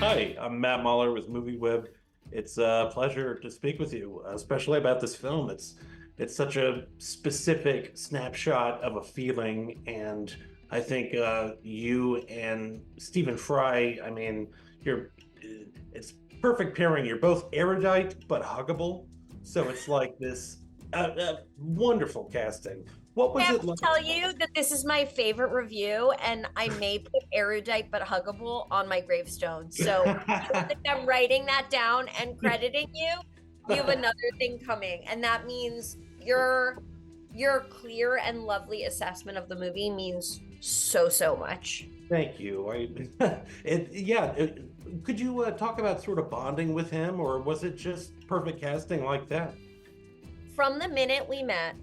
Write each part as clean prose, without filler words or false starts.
Hi, I'm Matt Mahler with MovieWeb. It's a pleasure to speak with you, especially about this film. It's such a specific snapshot of a feeling, and I think you and Stephen Fry, I mean, it's perfect pairing. You're both erudite but huggable, so it's like this wonderful casting. What I was have it to like? tell you that this is my favorite review, and I may put erudite but huggable on my gravestone. So I think I'm writing that down and crediting you. You have another thing coming, and that means your clear and lovely assessment of the movie means so much. Thank you. Could you talk about sort of bonding with him, or was it just perfect casting like that? From the minute we met,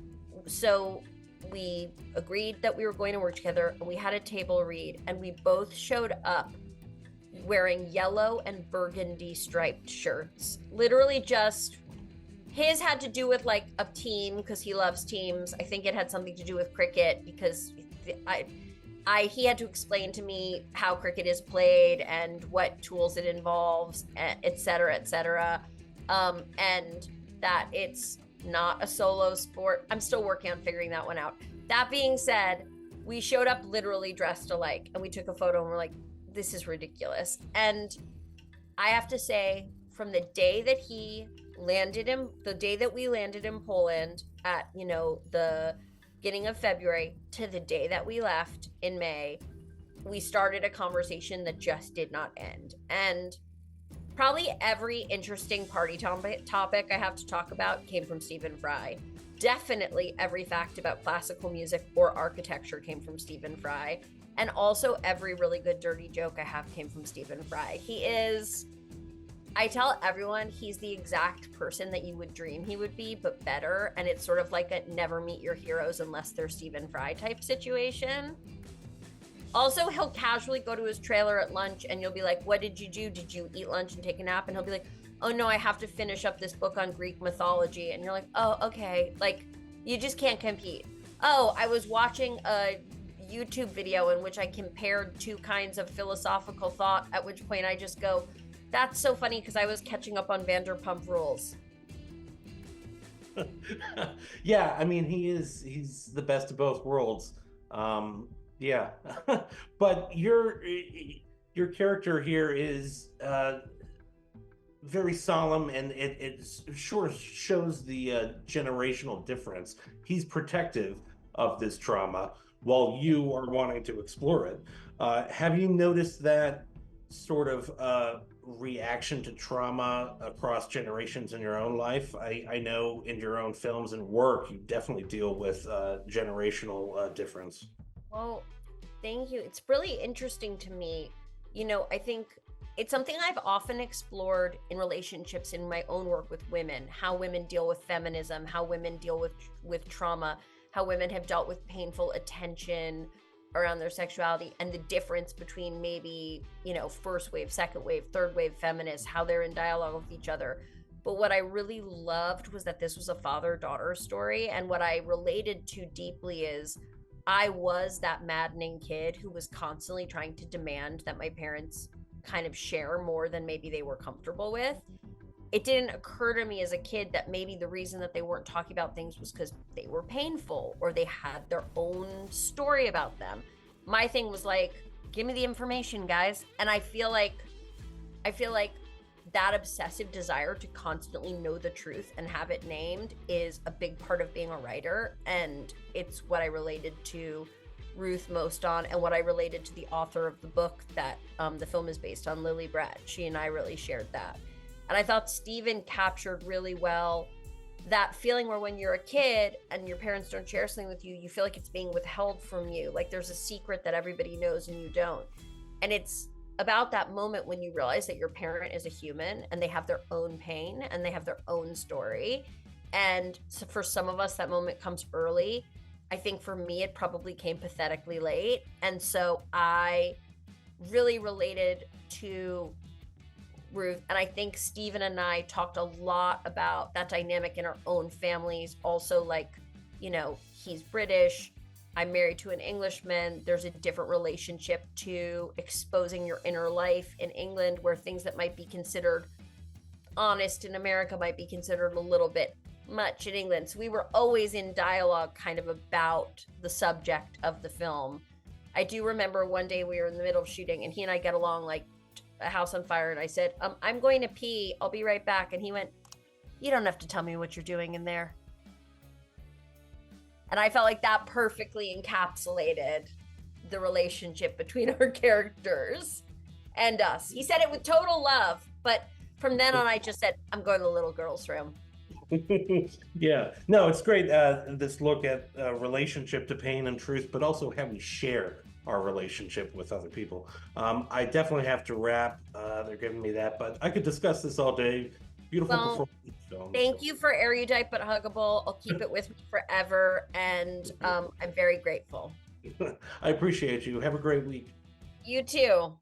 so we agreed that we were going to work together, and we had a table read, and we both showed up wearing yellow and burgundy striped shirts. Literally just his had to do with like a team because he loves teams. I think it had something to do with cricket because I he had to explain to me how cricket is played and what tools it involves, et cetera, et cetera. And that it's not a solo sport. I'm still working on figuring that one out. That being said, we showed up literally dressed alike and we took a photo and we're like, this is ridiculous. And I have to say, from the day that we landed in Poland at, the beginning of February to the day that we left in May, we started a conversation that just did not end. And probably every interesting party topic I have to talk about came from Stephen Fry. Definitely every fact about classical music or architecture came from Stephen Fry. And also every really good dirty joke I have came from Stephen Fry. I tell everyone he's the exact person that you would dream he would be, but better. And it's sort of like a never meet your heroes unless they're Stephen Fry type situation. Also, he'll casually go to his trailer at lunch and you'll be like, what did you do? Did you eat lunch and take a nap? And he'll be like, oh no, I have to finish up this book on Greek mythology. And you're like, oh, okay. Like, you just can't compete. Oh, I was watching a YouTube video in which I compared two kinds of philosophical thought, at which point I just go, that's so funny because I was catching up on Vanderpump Rules. Yeah, I mean, he's the best of both worlds. Yeah, but your character here is very solemn, and it sure shows the generational difference. He's protective of this trauma, while you are wanting to explore it. Have you noticed that sort of reaction to trauma across generations in your own life? I know in your own films and work, you definitely deal with generational difference. Well, thank you. It's really interesting to me. I think it's something I've often explored in relationships in my own work with women, how women deal with feminism, how women deal with trauma, how women have dealt with painful attention around their sexuality, and the difference between maybe, first wave, second wave, third wave feminists, how they're in dialogue with each other. But what I really loved was that this was a father-daughter story. And what I related to deeply is I was that maddening kid who was constantly trying to demand that my parents kind of share more than maybe they were comfortable with. It didn't occur to me as a kid that maybe the reason that they weren't talking about things was because they were painful or they had their own story about them. My thing was like, give me the information, guys. And I feel like that obsessive desire to constantly know the truth and have it named is a big part of being a writer. And it's what I related to Ruth most on, and what I related to the author of the book that the film is based on, Lily Brett. She and I really shared that. And I thought Stephen captured really well that feeling where when you're a kid and your parents don't share something with you, you feel like it's being withheld from you. Like there's a secret that everybody knows and you don't. And it's about that moment when you realize that your parent is a human and they have their own pain and they have their own story. And so for some of us, that moment comes early. I think for me, it probably came pathetically late. And so I really related to Ruth. And I think Stephen and I talked a lot about that dynamic in our own families. Also, like, he's British. I'm married to an Englishman. There's a different relationship to exposing your inner life in England, where things that might be considered honest in America might be considered a little bit much in England. So we were always in dialogue kind of about the subject of the film. I do remember one day we were in the middle of shooting and he and I get along like a house on fire. And I said, I'm going to pee. I'll be right back. And he went, you don't have to tell me what you're doing in there. And I felt like that perfectly encapsulated the relationship between our characters and us. He said it with total love, but from then on, I just said, I'm going to the little girl's room. Yeah, no, it's great. This look at relationship to pain and truth, but also how we share our relationship with other people. I definitely have to wrap. They're giving me that, but I could discuss this all day. Beautiful performance. Thank you for Erudite but Huggable. I'll keep it with me forever, and I'm very grateful. I appreciate you. Have a great week. You too.